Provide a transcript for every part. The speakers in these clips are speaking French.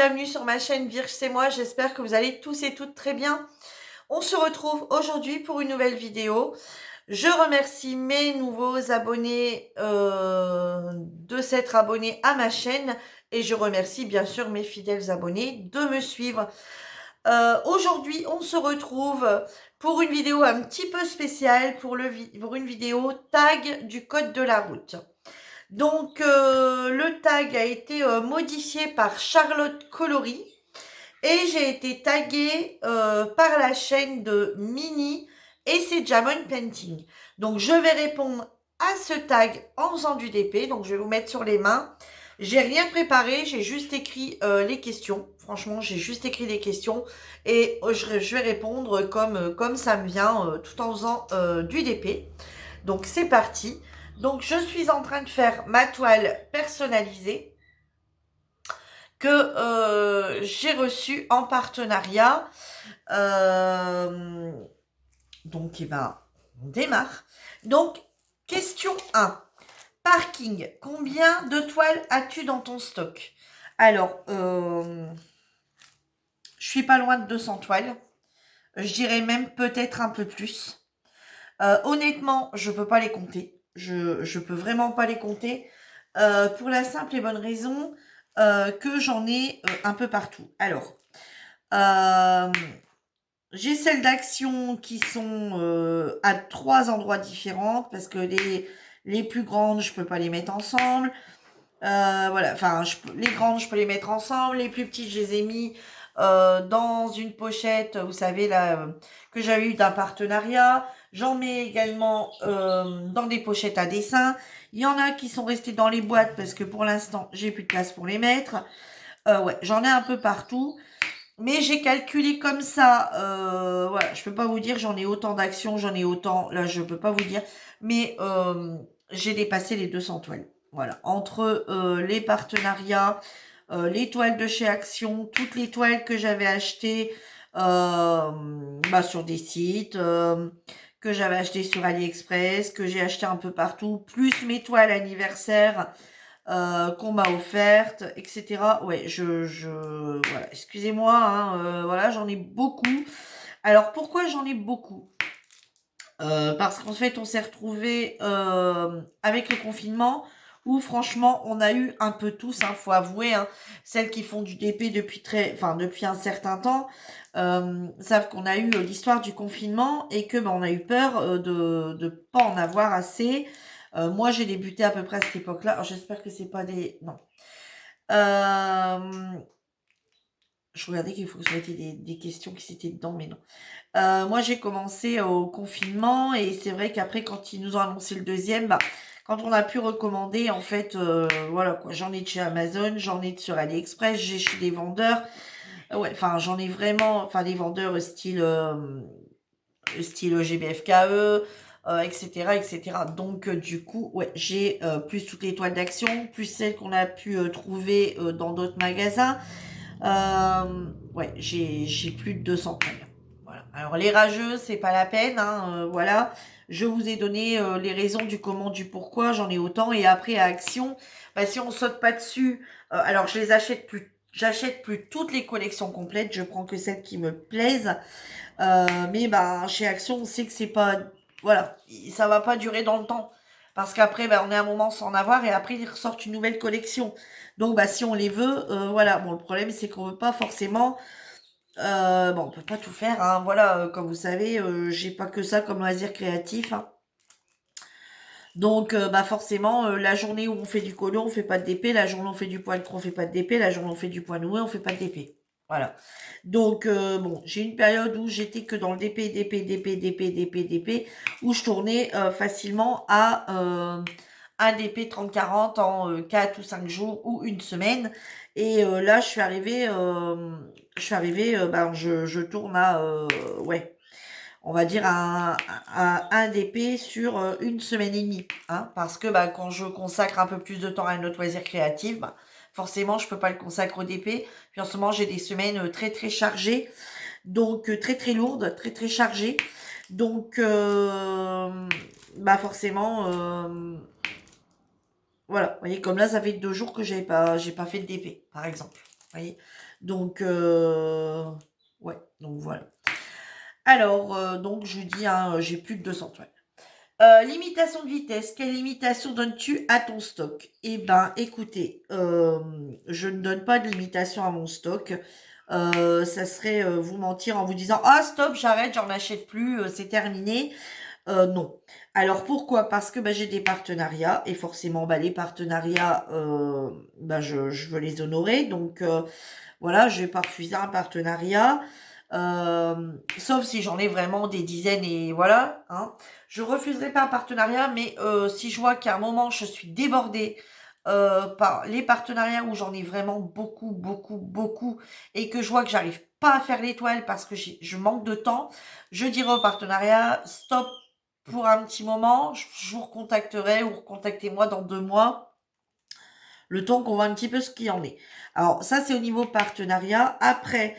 bienvenue sur ma chaîne Virge c'est moi, j'espère que vous allez tous et toutes très bien. On se retrouve aujourd'hui pour une nouvelle vidéo. Je remercie mes nouveaux abonnés de s'être abonnés à ma chaîne et je remercie bien sûr mes fidèles abonnés de me suivre. Aujourd'hui, on se retrouve pour une vidéo un petit peu spéciale, pour une vidéo tag du code de la route. Donc, le tag a été modifié par Charlotte Coloris et j'ai été taguée par la chaîne de Mini et c'est Jamon Painting. Donc, je vais répondre à ce tag en faisant du DP. Donc, je vais vous mettre sur les mains. J'ai rien préparé, j'ai juste écrit les questions. Franchement, j'ai juste écrit les questions et je vais répondre comme ça me vient tout en faisant du DP. Donc, c'est parti. Donc, je suis en train de faire ma toile personnalisée que j'ai reçue en partenariat. Donc, on démarre. Donc, question 1. Parking. Combien de toiles as-tu dans ton stock? Alors, je suis pas loin de 200 toiles. Je dirais même peut-être un peu plus. Honnêtement, je peux pas les compter. Je peux vraiment pas les compter. Pour la simple et bonne raison que j'en ai un peu partout. Alors, j'ai celles d'action qui sont à 3 endroits différents parce que les plus grandes, je peux pas les mettre ensemble. Voilà, enfin, les grandes, je peux les mettre ensemble. Les plus petites, je les ai mis dans une pochette, vous savez, là, que j'avais eu d'un partenariat. J'en mets également dans des pochettes à dessin. Il y en a qui sont restés dans les boîtes parce que pour l'instant, j'ai plus de place pour les mettre. Ouais, j'en ai un peu partout. Mais j'ai calculé comme ça. Voilà, je peux pas vous dire j'en ai autant d'actions, j'en ai autant. Là, je peux pas vous dire. Mais j'ai dépassé les 200 toiles. Voilà, entre les partenariats, les toiles de chez Action, toutes les toiles que j'avais achetées sur des sites, que j'avais achetées sur AliExpress, que j'ai acheté un peu partout, plus mes toiles anniversaires qu'on m'a offerte, etc. Ouais, voilà, excusez-moi, hein, voilà, j'en ai beaucoup. Alors, pourquoi j'en ai beaucoup? Parce qu'en fait, on s'est retrouvé avec le confinement où franchement, on a eu un peu tous, hein, faut avouer, hein, celles qui font du DP depuis un certain temps, savent qu'on a eu l'histoire du confinement et que on a eu peur de pas en avoir assez. Moi, j'ai débuté à peu près à cette époque-là. Alors, j'espère que c'est pas des... Non. Je regardais qu'il faut que ce soit des questions qui s'étaient dedans, mais non. Moi, j'ai commencé au confinement et c'est vrai qu'après, quand ils nous ont annoncé le deuxième, quand on a pu recommander, en fait, voilà quoi, j'en ai de chez Amazon, j'en ai de sur AliExpress, j'ai chez des vendeurs. Ouais, enfin, j'en ai vraiment, enfin, des vendeurs style GBFKE, etc., etc. Donc, du coup, ouais, j'ai plus toutes les toiles d'action, plus celles qu'on a pu trouver dans d'autres magasins. Ouais, j'ai plus de 200 toiles. Voilà. Alors, les rageux, c'est pas la peine, hein, voilà. Je vous ai donné les raisons du comment, du pourquoi, j'en ai autant. Et après, à Action, si on saute pas dessus, alors je les achète plus. J'achète plus toutes les collections complètes, je prends que celles qui me plaisent. Mais chez Action, on sait que c'est pas, voilà, ça va pas durer dans le temps. Parce qu'après, on est à un moment sans en avoir et après, ils ressortent une nouvelle collection. Donc, si on les veut, voilà. Bon, le problème, c'est qu'on veut pas forcément, on peut pas tout faire, hein. Voilà, comme vous savez, j'ai pas que ça comme loisir créatif, hein. Donc, forcément, la journée où on fait du colon, on fait pas de DP. La journée où on fait du poil cro, on fait pas de DP. La journée où on fait du point noué, on fait pas de DP. Voilà. Donc, j'ai une période où j'étais que dans le DP, DP, DP, DP, DP, DP, où je tournais facilement à un DP 30-40 en 4 ou 5 jours ou une semaine. Et là, je tourne à, ouais, on va dire un DP sur une semaine et demie, hein, parce que quand je consacre un peu plus de temps à notre loisir créatif, forcément je peux pas le consacrer au DP. Puis en ce moment j'ai des semaines très très chargées, donc très très lourdes, très très chargées, donc forcément voilà, vous voyez, comme là ça fait 2 jours que j'ai pas fait de DP par exemple, vous voyez. Donc, ouais, donc voilà. Alors, donc je vous dis, hein, j'ai plus de 200 toiles. Limitation de vitesse. Quelle limitation donnes-tu à ton stock? Eh ben, écoutez, je ne donne pas de limitation à mon stock. Ça serait vous mentir en vous disant ah stop, j'arrête, j'en achète plus, c'est terminé. Non. Alors pourquoi? Parce que bah, j'ai des partenariats et forcément bah, les partenariats, bah, je veux les honorer. Donc voilà, je vais pas refuser un partenariat. Sauf si j'en ai vraiment des dizaines et voilà. Hein. Je refuserai pas un partenariat, mais si je vois qu'à un moment je suis débordée par les partenariats où j'en ai vraiment beaucoup, beaucoup, beaucoup, et que je vois que j'arrive pas à faire l'étoile parce que je manque de temps, je dirai au partenariat stop pour un petit moment, je vous recontacterai ou recontactez-moi dans 2 mois, le temps qu'on voit un petit peu ce qu'il en est. Alors ça c'est au niveau partenariat. Après,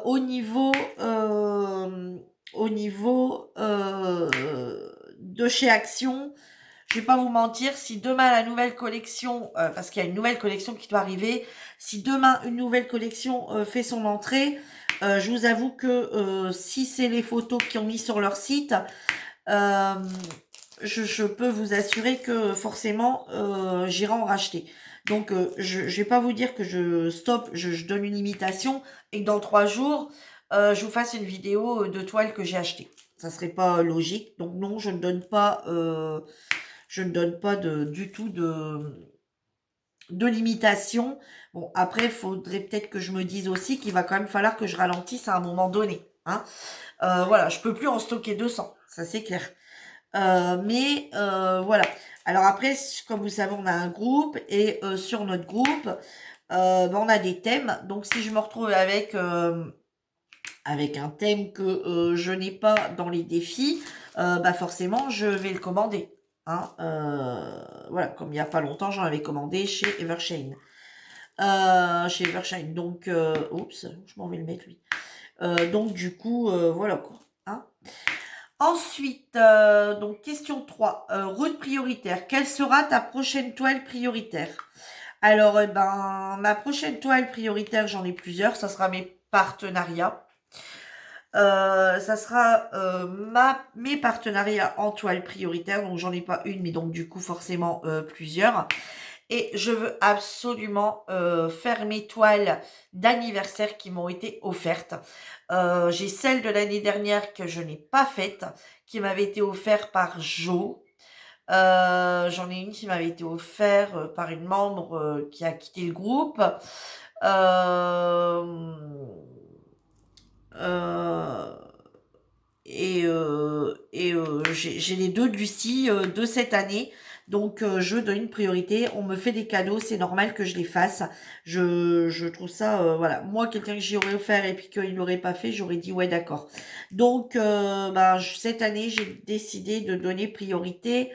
au niveau de chez Action, je vais pas vous mentir, si demain la nouvelle collection, parce qu'il y a une nouvelle collection qui doit arriver, si demain une nouvelle collection fait son entrée, je vous avoue que si c'est les photos qu'ils ont mis sur leur site, euh, je peux vous assurer que forcément j'irai en racheter. Donc je vais pas vous dire que je stoppe, je donne une limitation et que dans 3 jours je vous fasse une vidéo de toile que j'ai achetée. Ça serait pas logique. Donc non, je ne donne pas du tout de limitation. Bon, après, il faudrait peut-être que je me dise aussi qu'il va quand même falloir que je ralentisse à un moment donné. Hein. Voilà, je peux plus en stocker 200, ça c'est clair. Mais voilà. Alors après, comme vous savez, on a un groupe et sur notre groupe, ben, on a des thèmes. Donc si je me retrouve avec un thème que je n'ai pas dans les défis, bah forcément, je vais le commander. Hein, voilà, comme il n'y a pas longtemps, j'en avais commandé chez Evershine. Chez Evershine. Donc, oups, je m'en vais le mettre lui. Donc du coup, voilà quoi. Hein. Ensuite, donc question 3, route prioritaire. Quelle sera ta prochaine toile prioritaire? Alors, eh ben, ma prochaine toile prioritaire, j'en ai plusieurs. Ça sera mes partenariats. Ça sera mes partenariats en toile prioritaire. Donc, j'en ai pas une, mais donc du coup, forcément, plusieurs. Et je veux absolument faire mes toiles d'anniversaire qui m'ont été offertes. J'ai celle de l'année dernière que je n'ai pas faite, qui m'avait été offerte par Jo. J'en ai une qui m'avait été offerte par une membre qui a quitté le groupe. Euh, euh, et j'ai les deux de Lucie de cette année. Donc, je donne une priorité. On me fait des cadeaux, c'est normal que je les fasse. Je trouve ça, voilà. Moi, quelqu'un que j'y aurais offert et puis qu'il l'aurait pas fait, j'aurais dit ouais, d'accord. Donc, bah, cette année, j'ai décidé de donner priorité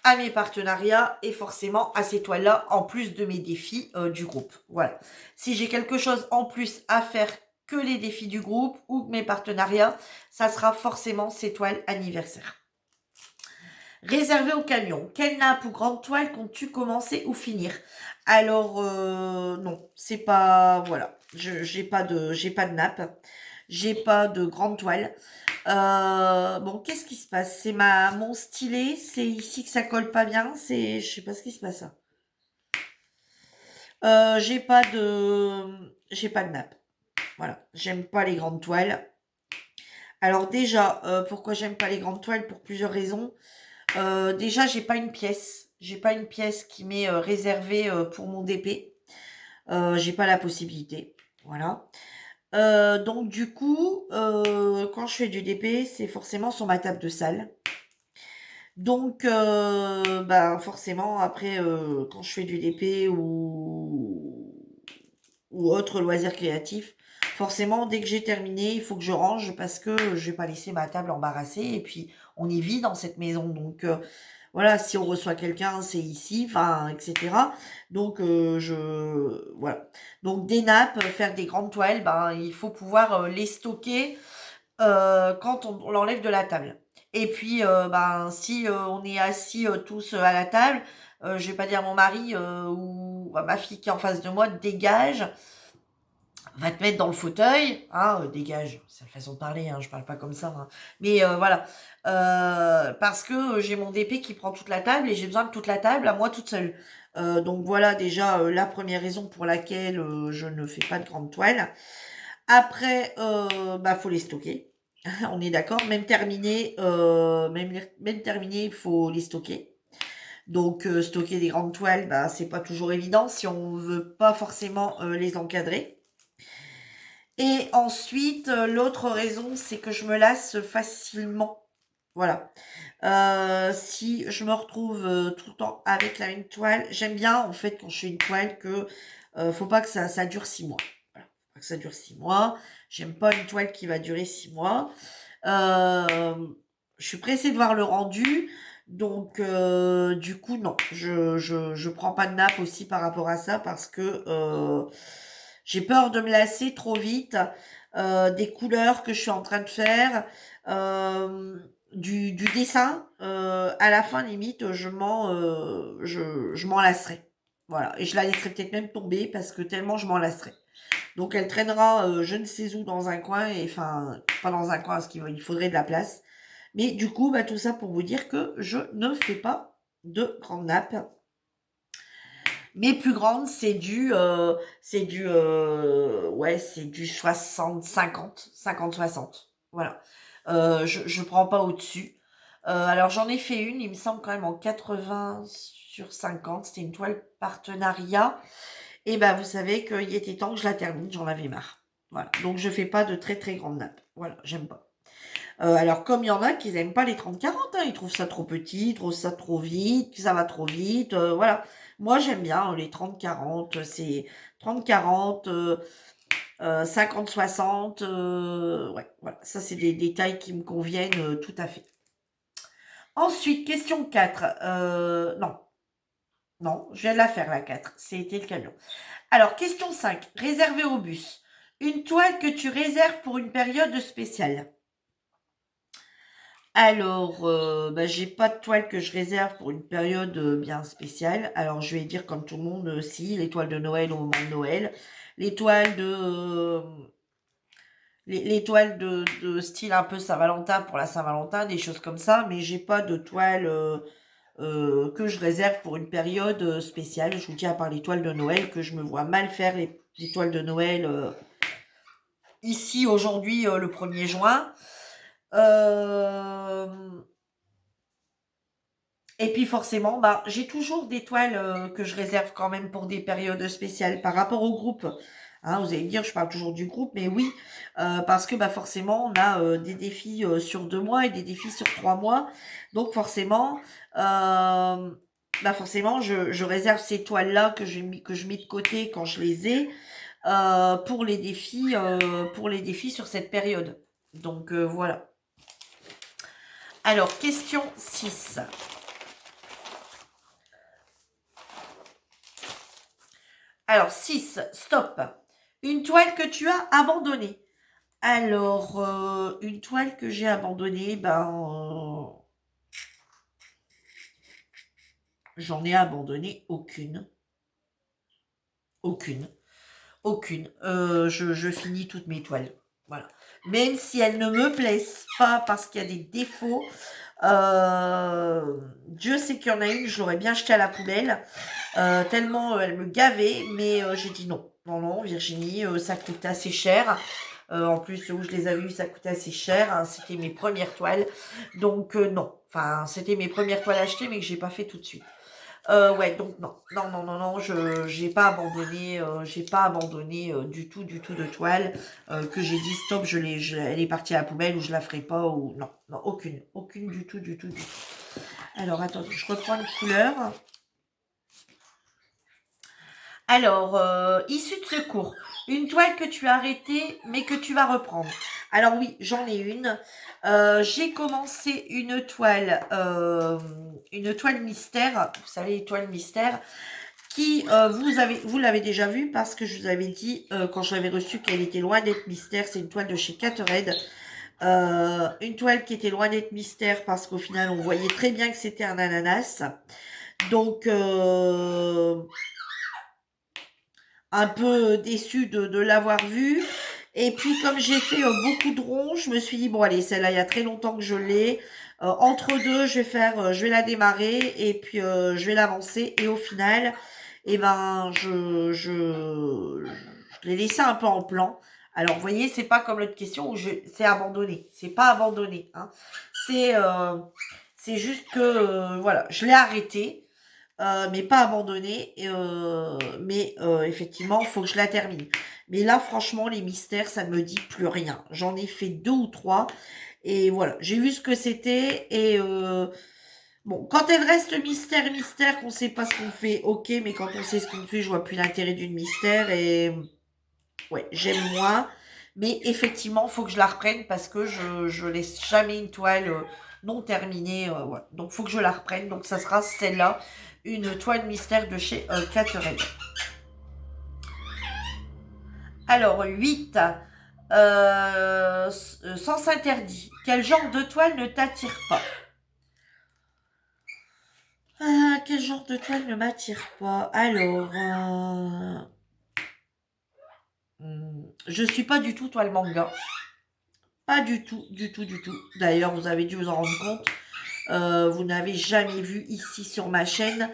à mes partenariats et forcément à ces toiles-là, en plus de mes défis du groupe. Voilà. Si j'ai quelque chose en plus à faire que les défis du groupe ou mes partenariats, ça sera forcément ces toiles anniversaires. Réservé au camion. Quelle nappe ou grande toile comptes-tu commencer ou finir? Alors non, c'est pas voilà. J'ai pas de nappe, j'ai pas de grande toile. Bon, qu'est-ce qui se passe? C'est mon stylet, c'est ici que ça colle pas bien, je sais pas ce qui se passe. J'ai pas de nappe. Voilà, j'aime pas les grandes toiles. Alors déjà, pourquoi j'aime pas les grandes toiles? Pour plusieurs raisons. Déjà, j'ai pas une pièce. J'ai pas une pièce qui m'est réservée pour mon DP. J'ai pas la possibilité. Voilà. Donc du coup, quand je fais du DP, c'est forcément sur ma table de salle. Donc, bah, forcément, après, quand je fais du DP ou autre loisir créatif, forcément, dès que j'ai terminé, il faut que je range parce que je vais pas laisser ma table embarrassée. Et puis, on est vide dans cette maison. Donc, voilà, si on reçoit quelqu'un, c'est ici, enfin, etc. Donc, voilà. Donc, des nappes, faire des grandes toiles, ben, il faut pouvoir les stocker quand on l'enlève de la table. Et puis, ben, si on est assis tous à la table, je vais pas dire à mon mari ou à ma fille qui est en face de moi, dégage. va te mettre dans le fauteuil, hein, dégage, c'est la façon de parler, hein, je parle pas comme ça, hein. Mais voilà, parce que j'ai mon DP qui prend toute la table et j'ai besoin de toute la table à moi toute seule. Donc voilà déjà la première raison pour laquelle je ne fais pas de grande toile. Après, bah faut les stocker. On est d'accord, même terminé, il faut les stocker. Donc stocker des grandes toiles, bah c'est pas toujours évident si on veut pas forcément les encadrer. Et ensuite, l'autre raison, c'est que je me lasse facilement. Voilà. Si je me retrouve tout le temps avec la même toile, j'aime bien en fait quand je fais une toile que faut pas que ça dure 6 mois. Voilà. Faut pas que ça dure 6 mois. J'aime pas une toile qui va durer 6 mois. Euh, je suis pressée de voir le rendu. Donc, du coup, non, je prends pas de nappe aussi par rapport à ça parce que j'ai peur de me lasser trop vite des couleurs que je suis en train de faire, euh, du dessin. À la fin, limite, je m'en lasserai. Voilà, et je la laisserai peut-être même tomber parce que tellement je m'en lasserai. Donc elle traînera je ne sais où dans un coin, et enfin, pas dans un coin parce qu'il faudrait de la place. Mais du coup, bah, tout ça pour vous dire que je ne fais pas de grande nappe. Mes plus grandes, c'est du 60, 50, 50, 60. Voilà. Je prends pas au-dessus. Alors j'en ai fait une, il me semble quand même en 80/50. C'était une toile partenariat. Et ben vous savez qu'il était temps que je la termine, j'en avais marre. Voilà. Donc je fais pas de très très grandes nappes. Voilà, j'aime pas. Alors comme il y en a qui n'aiment pas les 30-40, hein, ils trouvent ça trop petit, ils trouvent ça trop vite, que ça va trop vite, voilà. Moi j'aime bien les 30-40, c'est 30-40, 50-60, ouais, voilà. Ça c'est des tailles qui me conviennent tout à fait. Ensuite, question 4. Non, non, je viens de la faire la 4. C'était le camion. Alors, question 5. Réservé au bus. Une toile que tu réserves pour une période spéciale. Alors, bah, j'ai pas de toile que je réserve pour une période bien spéciale. Alors, je vais dire comme tout le monde, si, les toiles de Noël au moment de Noël. Les toiles les toiles de style un peu Saint-Valentin pour la Saint-Valentin, des choses comme ça. Mais j'ai pas de toile que je réserve pour une période spéciale. Je vous dis à part les toiles de Noël que je me vois mal faire les toiles de Noël ici aujourd'hui le 1er juin. Euh, et puis forcément, bah, j'ai toujours des toiles que je réserve quand même pour des périodes spéciales par rapport au groupe. Hein, vous allez me dire, je parle toujours du groupe, mais oui, parce que bah, forcément, on a des défis sur 2 mois et des défis sur 3 mois. Donc forcément, bah forcément, je réserve ces toiles-là que je mets de côté quand je les ai pour les défis sur cette période. Donc voilà. Alors, question 6. Alors, 6, stop. Une toile que tu as abandonnée. Alors, une toile que j'ai abandonnée, j'en ai abandonné aucune. Aucune. Aucune. Je finis toutes mes toiles. Voilà. Même si elles ne me plaisent pas parce qu'il y a des défauts, Dieu sait qu'il y en a une, je l'aurais bien jetée à la poubelle, tellement elle me gavait, mais j'ai dit non. Non, non, Virginie, ça coûte assez cher. En plus, où je les avais eues, ça coûtait assez cher, hein. C'était mes premières toiles. Donc, non. Enfin, c'était mes premières toiles achetées, mais que j'ai pas fait tout de suite. Ouais, donc non. Non, non, non, non, j'ai pas abandonné du tout de toile que j'ai dit stop, elle est partie à la poubelle ou je la ferai pas ou non, non, aucune. Aucune du tout, du tout, du tout. Alors, attendez, je reprends une couleur. Alors, issue de secours. Une toile que tu as arrêtée, mais que tu vas reprendre. Alors oui, j'en ai une. J'ai commencé une toile mystère. Vous savez, les toiles mystères qui, vous l'avez déjà vue parce que je vous avais dit quand je l'avais reçue qu'elle était loin d'être mystère. C'est une toile de chez Catered. Une toile qui était loin d'être mystère parce qu'au final, on voyait très bien que c'était un ananas. Donc, un peu déçue de l'avoir vue. Et puis, comme j'ai fait beaucoup de ronds, je me suis dit, bon, allez, celle-là, il y a très longtemps que je l'ai. Entre deux, je vais la démarrer et puis je vais l'avancer. Et au final, eh ben, je l'ai laissé un peu en plan. Alors, vous voyez, c'est pas comme l'autre question où c'est abandonné. C'est pas abandonné, hein. C'est, euh, c'est juste que, voilà, je l'ai arrêté, mais pas abandonné. Mais effectivement, il faut que je la termine. Mais là, franchement, les mystères, ça ne me dit plus rien. J'en ai fait deux ou trois. Et voilà, j'ai vu ce que c'était. Et bon, quand elle reste mystère, mystère, qu'on sait pas ce qu'on fait, ok. Mais quand on sait ce qu'on fait, je vois plus l'intérêt d'une mystère. Et ouais, j'aime moins. Mais effectivement, il faut que je la reprenne parce que je laisse jamais une toile non terminée. Ouais. Donc, il faut que je la reprenne. Donc, ça sera celle-là, une toile mystère de chez Caterel. Alors, 8. Sens interdit. Quel genre de toile ne t'attire pas? Quel genre de toile ne m'attire pas? Alors, je suis pas du tout toile manga. Pas du tout, du tout, du tout. D'ailleurs, vous avez dû vous en rendre compte. Vous n'avez jamais vu ici sur ma chaîne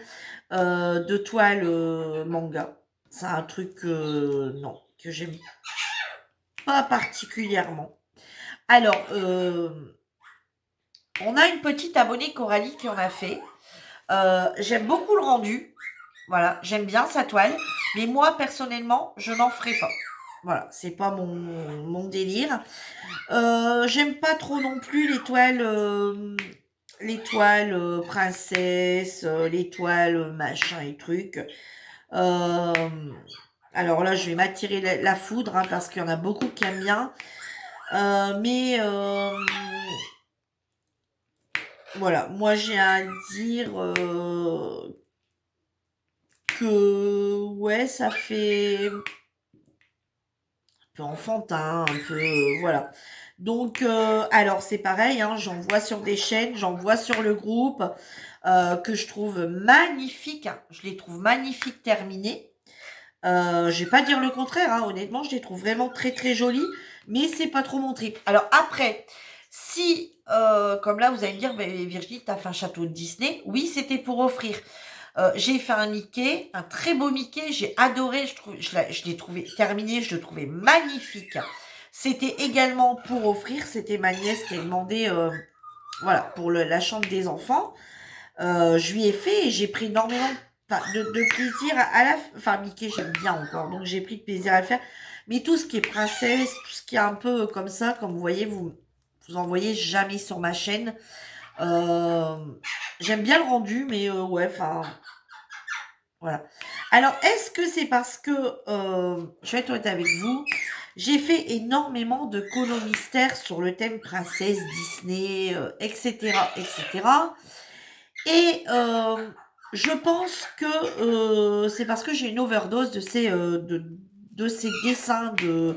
de toile manga. C'est un truc, non, que j'aime pas particulièrement. Alors, on a une petite abonnée Coralie qui en a fait. J'aime beaucoup le rendu. Voilà, j'aime bien sa toile. Mais moi, personnellement, je n'en ferai pas. Voilà, c'est pas mon délire. J'aime pas trop non plus les toiles princesse, les toiles machin et trucs. Euh, alors là, je vais m'attirer la foudre hein, parce qu'il y en a beaucoup qui aiment bien. Mais voilà, moi j'ai à dire que ouais, ça fait un peu enfantin, un peu voilà. Donc alors c'est pareil, hein, j'en vois sur des chaînes, j'en vois sur le groupe que je trouve magnifique. Hein, je les trouve magnifiques terminées. Je vais pas dire le contraire, hein, honnêtement, je les trouve vraiment très très jolies, mais c'est pas trop mon trip. Alors après, si comme là vous allez me dire, Virginie, t'as fait un château de Disney, oui, c'était pour offrir. J'ai fait un Mickey, un très beau Mickey, j'ai adoré, je l'ai trouvé terminé, je le trouvais magnifique. C'était également pour offrir, c'était ma nièce qui a demandé, voilà, pour la chambre des enfants. Je lui ai fait et j'ai pris énormément de plaisir à la... Enfin, Mickey, j'aime bien encore, donc j'ai pris de plaisir à le faire. Mais tout ce qui est princesse, tout ce qui est un peu comme ça, comme vous voyez, vous en voyez jamais sur ma chaîne. Euh, J'aime bien le rendu, mais ouais, enfin, voilà. Alors, est-ce que c'est parce que, je vais être honnête avec vous, j'ai fait énormément de colos mystères sur le thème princesse, Disney, etc., etc. Et je pense que c'est parce que j'ai une overdose de ces dessins de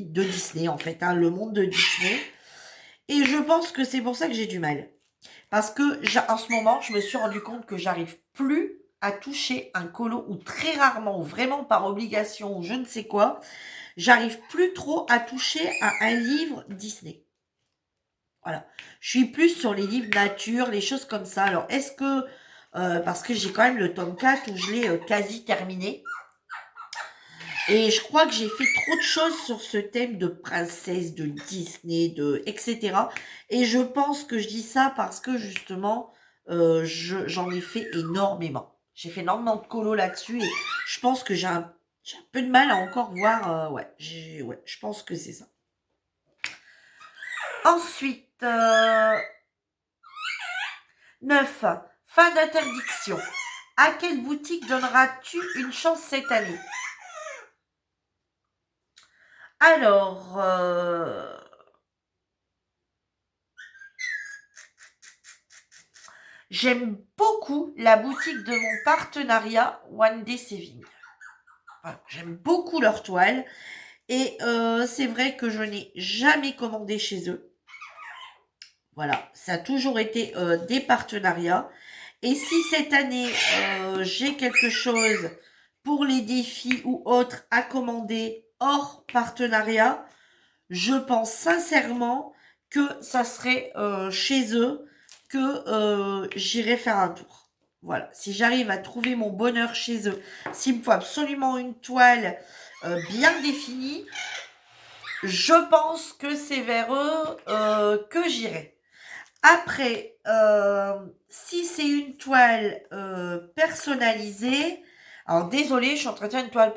Disney, en fait, hein, le monde de Disney. Et je pense que c'est pour ça que j'ai du mal. Parce que en ce moment, je me suis rendu compte que j'arrive plus à toucher un colo ou très rarement ou vraiment par obligation ou je ne sais quoi, j'arrive plus trop à toucher à un livre Disney. Voilà. Je suis plus sur les livres nature, les choses comme ça. Alors, est-ce que parce que j'ai quand même le tome 4 où je l'ai quasi terminé. Et je crois que j'ai fait trop de choses sur ce thème de princesse, de Disney, etc. Et je pense que je dis ça parce que justement, j'en ai fait énormément. J'ai fait énormément de colos là-dessus et je pense que j'ai un peu de mal à encore voir. Ouais, ouais, je pense que c'est ça. Ensuite, 9. Fin d'interdiction. À quelle boutique donneras-tu une chance cette année? Alors, j'aime beaucoup la boutique de mon partenariat One Day Saving. Voilà, j'aime beaucoup leur toile. Et c'est vrai que je n'ai jamais commandé chez eux. Voilà, ça a toujours été des partenariats. Et si cette année, j'ai quelque chose pour les défis ou autres à commander hors partenariat, je pense sincèrement que ça serait chez eux que j'irai faire un tour. Voilà, si j'arrive à trouver mon bonheur chez eux, s'il me faut absolument une toile bien définie, je pense que c'est vers eux que j'irai. Après, si c'est une toile personnalisée, alors désolé, je suis en train de faire une toile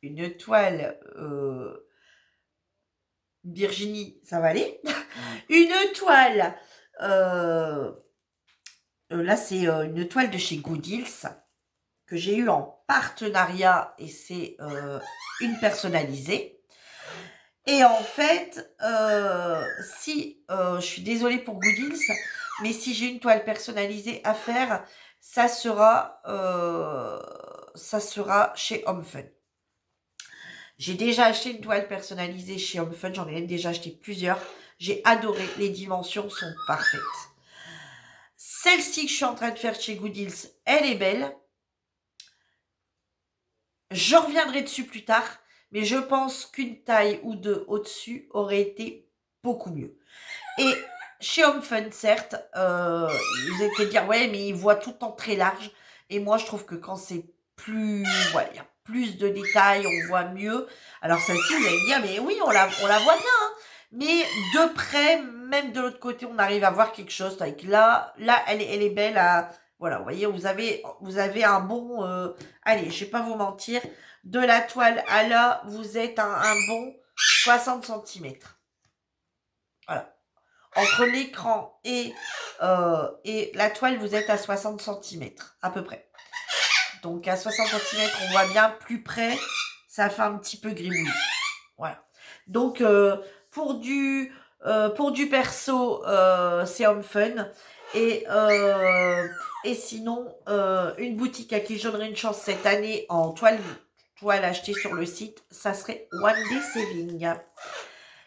une toile Virginie, ça va aller. Une toile, là c'est une toile de chez Goodills que j'ai eue en partenariat et c'est une personnalisée. Et en fait, si, je suis désolée pour Goodills, mais si j'ai une toile personnalisée à faire, ça sera chez HomeFun. J'ai déjà acheté une toile personnalisée chez HomeFun, j'en ai même déjà acheté plusieurs. J'ai adoré, les dimensions sont parfaites. Celle-ci que je suis en train de faire chez Goodills, elle est belle. Je reviendrai dessus plus tard, mais je pense qu'une taille ou deux au-dessus aurait été beaucoup mieux. Et chez HomeFun, certes, vous allez dire, ouais, mais il voit tout le temps très large. Et moi, je trouve que quand c'est plus, voilà, il y a plus de détails, on voit mieux. Alors celle-ci, vous allez me dire, mais oui, on la voit bien, hein. Mais de près, même de l'autre côté, on arrive à voir quelque chose. Avec là, elle est belle à, voilà, vous voyez, vous avez un bon, allez, je vais pas vous mentir, de la toile à là, vous êtes un bon 60 cm. Voilà. Entre l'écran et la toile, vous êtes à 60 cm, à peu près. Donc, à 60 cm, on voit bien plus près, ça fait un petit peu gribouillis. Voilà. Donc, pour du perso, c'est HomeFun. Et sinon, une boutique à qui je donnerai une chance cette année en toile achetée sur le site, ça serait One Day Saving.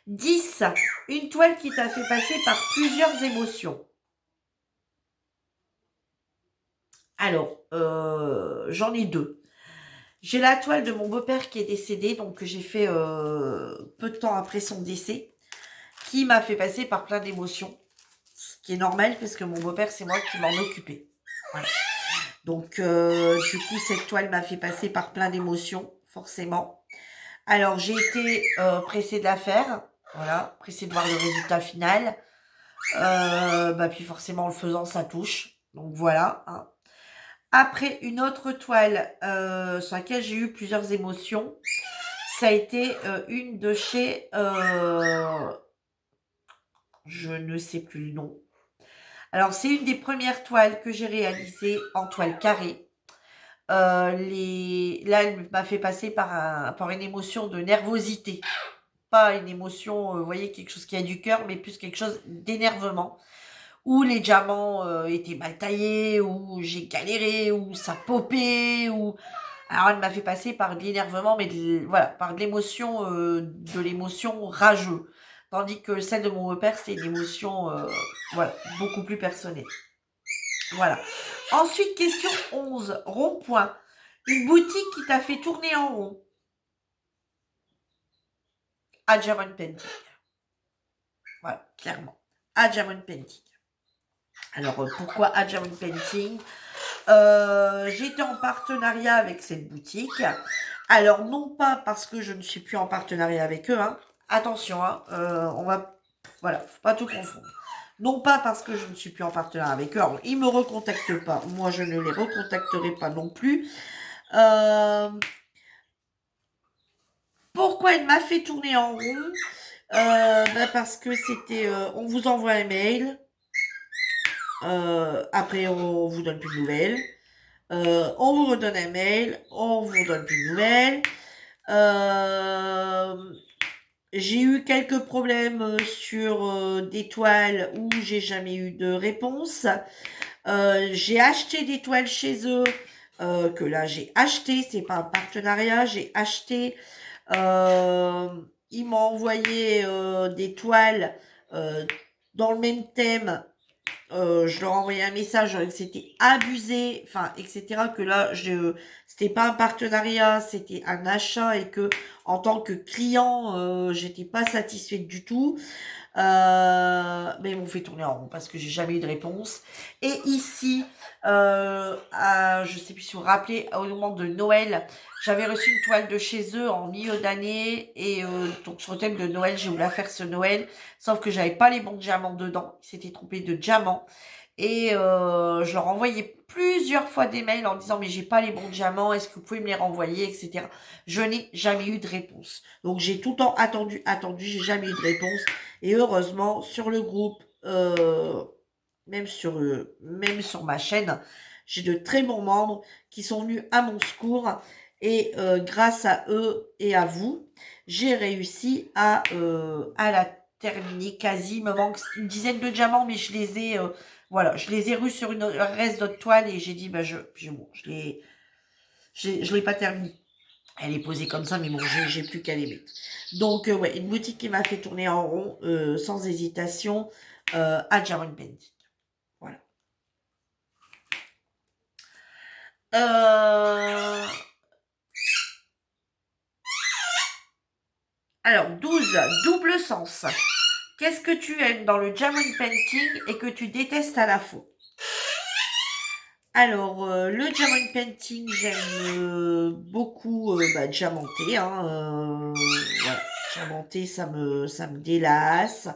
10. Une toile qui t'a fait passer par plusieurs émotions. Alors, j'en ai deux. J'ai la toile de mon beau-père qui est décédé, donc que j'ai fait peu de temps après son décès, qui m'a fait passer par plein d'émotions. Ce qui est normal, parce que mon beau-père, c'est moi qui m'en occupais. Voilà. Donc, du coup, cette toile m'a fait passer par plein d'émotions, forcément. Alors, j'ai été pressée de la faire. Voilà, pressée de voir le résultat final. Puis forcément, en le faisant, ça touche. Donc, voilà. Hein. Après, une autre toile sur laquelle j'ai eu plusieurs émotions, ça a été une de chez... je ne sais plus le nom. Alors, c'est une des premières toiles que j'ai réalisées en toile carrée. Là, elle m'a fait passer par une émotion de nervosité. Pas une émotion, vous voyez, quelque chose qui a du cœur, mais plus quelque chose d'énervement. Où les diamants étaient mal taillés, où j'ai galéré, où ça popait, où... Alors, elle m'a fait passer par de l'énervement, mais voilà, par de l'émotion rageuse. Tandis que celle de mon père, c'était une émotion, voilà, beaucoup plus personnelle. Voilà. Ensuite, question 11, rond-point. Une boutique qui t'a fait tourner en rond. À Diamond Painting. Voilà, clairement. À Diamond Painting. Alors, pourquoi à Diamond Painting? J'étais en partenariat avec cette boutique. Alors, non pas parce que je ne suis plus en partenariat avec eux. Hein. Attention, hein, voilà, faut pas tout confondre. Non pas parce que je ne suis plus en partenariat avec eux. Alors, ils me recontactent pas. Moi, je ne les recontacterai pas non plus. Pourquoi il m'a fait tourner en rond? Parce que c'était... on vous envoie un mail. Après, on vous donne plus de nouvelles. On vous redonne un mail. On vous donne plus de nouvelles. J'ai eu quelques problèmes sur des toiles où j'ai jamais eu de réponse. J'ai acheté des toiles chez eux que là j'ai acheté, c'est pas un partenariat, j'ai acheté. Ils m'ont envoyé des toiles dans le même thème Je leur envoyais un message que c'était abusé, enfin, etc. Que là, c'était pas un partenariat, c'était un achat et que en tant que client, j'étais pas satisfaite du tout. Mais ils m'ont fait tourner en rond parce que j'ai jamais eu de réponse. Et ici, je sais plus si vous vous rappelez, au moment de Noël, j'avais reçu une toile de chez eux en milieu d'année et donc sur le thème de Noël, j'ai voulu la faire ce Noël, sauf que j'avais pas les bons diamants dedans. Ils s'étaient trompés de diamants et je leur envoyais plusieurs fois des mails en disant mais j'ai pas les bons diamants, est-ce que vous pouvez me les renvoyer, etc. Je n'ai jamais eu de réponse. Donc j'ai tout le temps attendu, j'ai jamais eu de réponse. Et heureusement, sur le groupe, même sur ma chaîne, j'ai de très bons membres qui sont venus à mon secours. Et grâce à eux et à vous, j'ai réussi à la terminer quasi. Il me manque une dizaine de diamants, mais je les ai rus sur un reste d'autres toiles et j'ai dit, bah, bon, je l'ai pas terminé. Elle est posée comme ça, mais bon, j'ai plus qu'à les mettre. Donc, ouais, une boutique qui m'a fait tourner en rond, sans hésitation, à Diamond Painting. Voilà. Euh, alors, 12, double sens. Qu'est-ce que tu aimes dans le Diamond Painting et que tu détestes à la fois? Alors, le Diamond Painting, j'aime beaucoup diamanter. Hein, voilà. Diamanter, ça me délasse.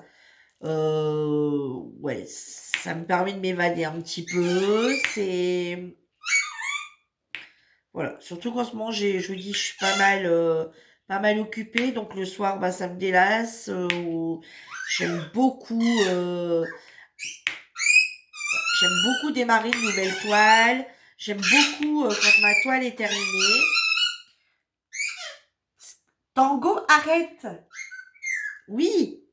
Ouais, ça me permet de m'évader un petit peu. C'est voilà, surtout qu'en ce moment, je vous dis, je suis pas mal occupée, donc le soir, bah, ça me délasse. J'aime beaucoup, euh, j'aime beaucoup démarrer une nouvelle toile. J'aime beaucoup quand ma toile est terminée. Tango, arrête! Oui.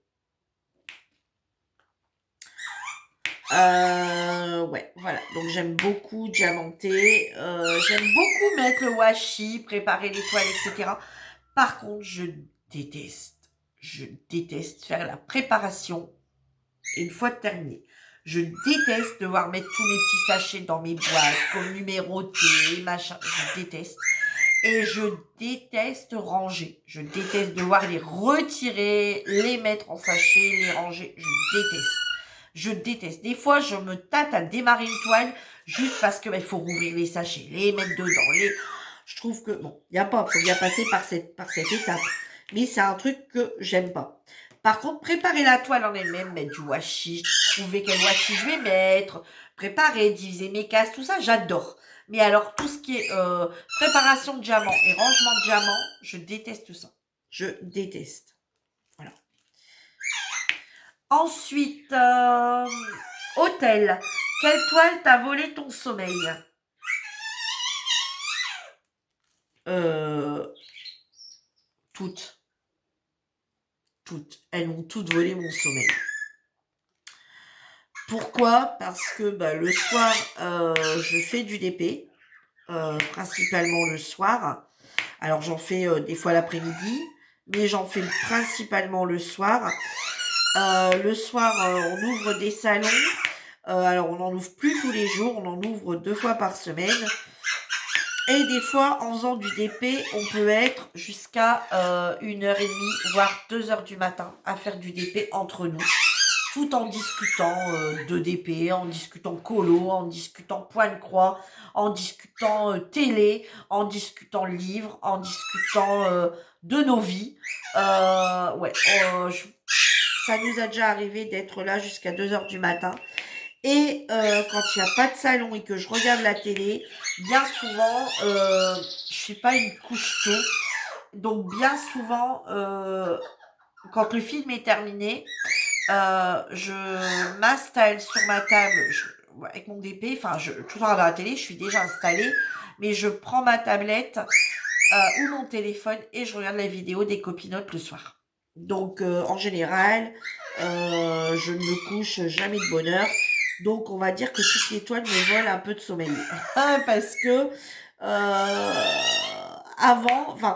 Ouais, voilà. Donc j'aime beaucoup diamanter. J'aime beaucoup mettre le washi, préparer les toiles, etc. Par contre, je déteste faire la préparation une fois terminé. Je déteste devoir mettre tous mes petits sachets dans mes boîtes, comme numérotés, machin. Je déteste. Et je déteste ranger. Je déteste devoir les retirer, les mettre en sachet, les ranger. Je déteste. Je déteste. Des fois, je me tâte à démarrer une toile juste parce que il faut rouvrir les sachets, les mettre dedans. Je trouve que bon, faut bien passer par cette étape. Mais c'est un truc que j'aime pas. Par contre, préparer la toile en elle-même, mettre du washi, trouver quel washi je vais mettre, préparer, diviser mes cases, tout ça, j'adore. Mais alors, tout ce qui est préparation de diamants et rangement de diamants, je déteste ça. Je déteste. Voilà. Ensuite, hôtel. Quelle toile t'a volé ton sommeil? Euh, toutes. Toutes. Elles m'ont toutes volé mon sommeil. Pourquoi? Parce que le soir, je fais du DP, principalement le soir. Alors j'en fais des fois l'après-midi, mais j'en fais principalement le soir. Le soir, on ouvre des salons. Alors on n'en ouvre plus tous les jours, on en ouvre 2 fois par semaine. Et des fois, en faisant du DP, on peut être jusqu'à 1h30, voire 2h du matin à faire du DP entre nous, tout en discutant de DP, en discutant colo, en discutant point de croix, en discutant télé, en discutant livres, en discutant de nos vies. Ouais, ça nous a déjà arrivé d'être là jusqu'à 2h du matin. Et quand il n'y a pas de salon et que je regarde la télé, bien souvent, je suis pas une couche tôt. Donc bien souvent, quand le film est terminé, je m'installe sur ma table avec mon DP, enfin, tout en regardant la télé, je suis déjà installée, mais je prends ma tablette ou mon téléphone et je regarde la vidéo des copinotes le soir. Donc, en général, je ne me couche jamais de bonne heure. Donc, on va dire que toutes les toiles me volent un peu de sommeil. Parce que avant, enfin,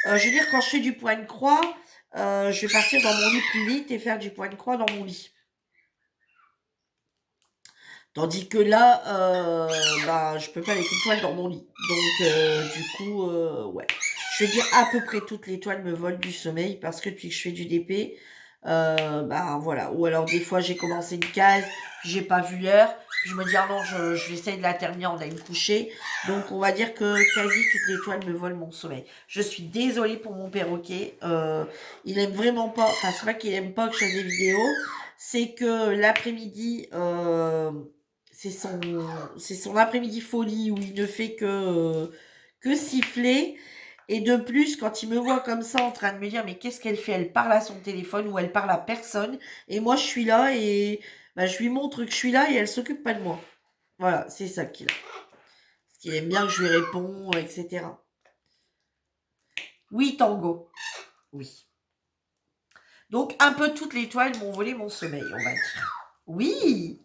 je veux dire, quand je fais du point de croix, je vais partir dans mon lit plus vite et faire du point de croix dans mon lit. Tandis que là, bah, je peux pas les coups de poil dans mon lit. Donc, du coup, ouais. Je vais dire à peu près toutes les toiles me volent du sommeil parce que depuis que je fais du DP, bah voilà. Ou alors des fois j'ai commencé une case, puis j'ai pas vu l'heure, puis je me dis ah non, je vais essayer de la terminer en allant me coucher. Donc on va dire que quasi toutes les toiles me volent mon sommeil. Je suis désolée pour mon perroquet. Il aime vraiment pas, enfin c'est pas qu'il aime pas que je fasse des vidéos, c'est que l'après-midi, c'est son, c'est son après-midi folie où il ne fait que siffler. Et de plus, quand il me voit comme ça en train de me dire, mais qu'est-ce qu'elle fait? Elle parle à son téléphone ou elle parle à personne. Et moi, je suis là et bah, je lui montre que je suis là et elle s'occupe pas de moi. Voilà, c'est ça qu'il a. Parce qu'il aime bien que je lui réponds, etc. Oui, Tango. Oui. Donc, un peu toutes les toiles m'ont volé mon sommeil, on va dire. Oui.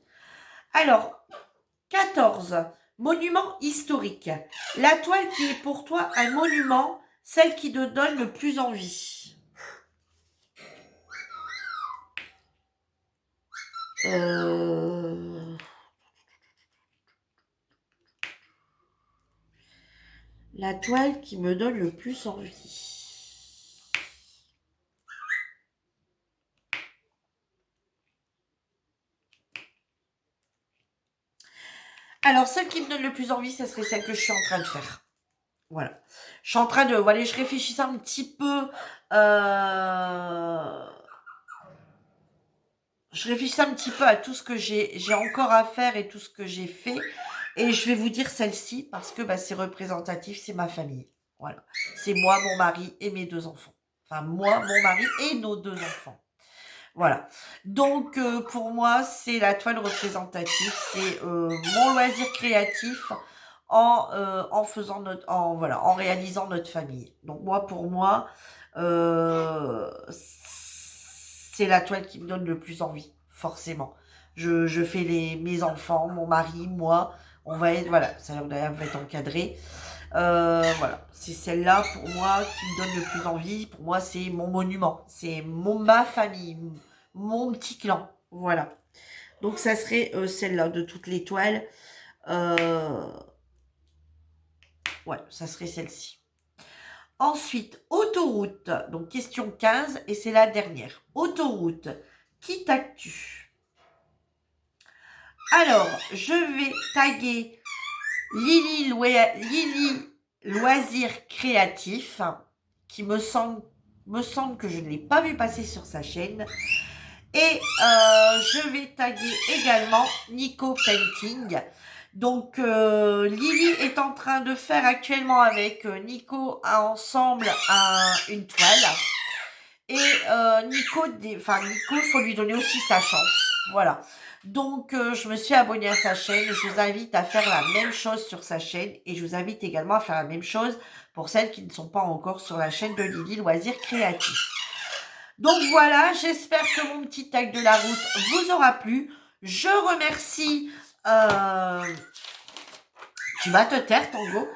Alors, 14. Monument historique. La toile qui est pour toi un monument, celle qui te donne le plus envie. La toile qui me donne le plus envie. Alors, celle qui me donne le plus envie, ce serait celle que je suis en train de faire. Voilà. Je suis en train de... Voilà, je réfléchissais un petit peu... Je réfléchissais un petit peu à tout ce que j'ai encore à faire et tout ce que j'ai fait. Et je vais vous dire celle-ci parce que bah, c'est représentatif, c'est ma famille. Voilà. C'est moi, mon mari et mes 2 enfants. Enfin, moi, mon mari et nos 2 enfants. Voilà. Donc, pour moi, c'est la toile représentative. C'est mon loisir créatif en faisant voilà, en réalisant notre famille. Donc, moi, pour moi, c'est la toile qui me donne le plus envie, forcément. Je fais mes enfants, mon mari, moi, on va être, voilà, ça va être encadré. Voilà, c'est celle-là pour moi qui me donne le plus envie. Pour moi, c'est mon monument, c'est ma famille, mon petit clan. Voilà. Donc, ça serait celle-là de toutes les toiles. Ouais, ça serait celle-ci. Ensuite, autoroute. Donc, question 15, et c'est la dernière. Autoroute. Qui tagues-tu? Alors, je vais taguer Lily Loisir Créatif, qui me semble que je ne l'ai pas vu passer sur sa chaîne. Et je vais taguer également Nico Painting. Donc, Lily est en train de faire actuellement avec Nico ensemble une toile. Et Nico, il faut lui donner aussi sa chance. Voilà. Donc, je me suis abonnée à sa chaîne. Je vous invite à faire la même chose sur sa chaîne. Et je vous invite également à faire la même chose pour celles qui ne sont pas encore sur la chaîne de Lily Loisirs Créatifs. Donc voilà, j'espère que mon petit tag de la route vous aura plu. Je remercie... Tu vas te taire, Tango.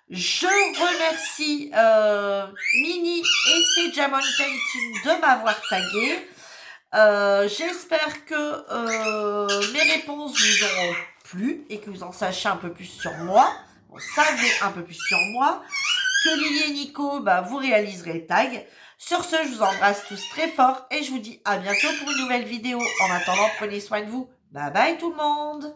Je remercie Mini et ses Jamon Painting de m'avoir tagué. J'espère que mes réponses vous auront plu et que vous en sachez un peu plus sur moi. Vous savez un peu plus sur moi. Que Lily et Nico, bah, vous réaliserez le tag. Sur ce, je vous embrasse tous très fort et je vous dis à bientôt pour une nouvelle vidéo. En attendant, prenez soin de vous. Bye bye tout le monde!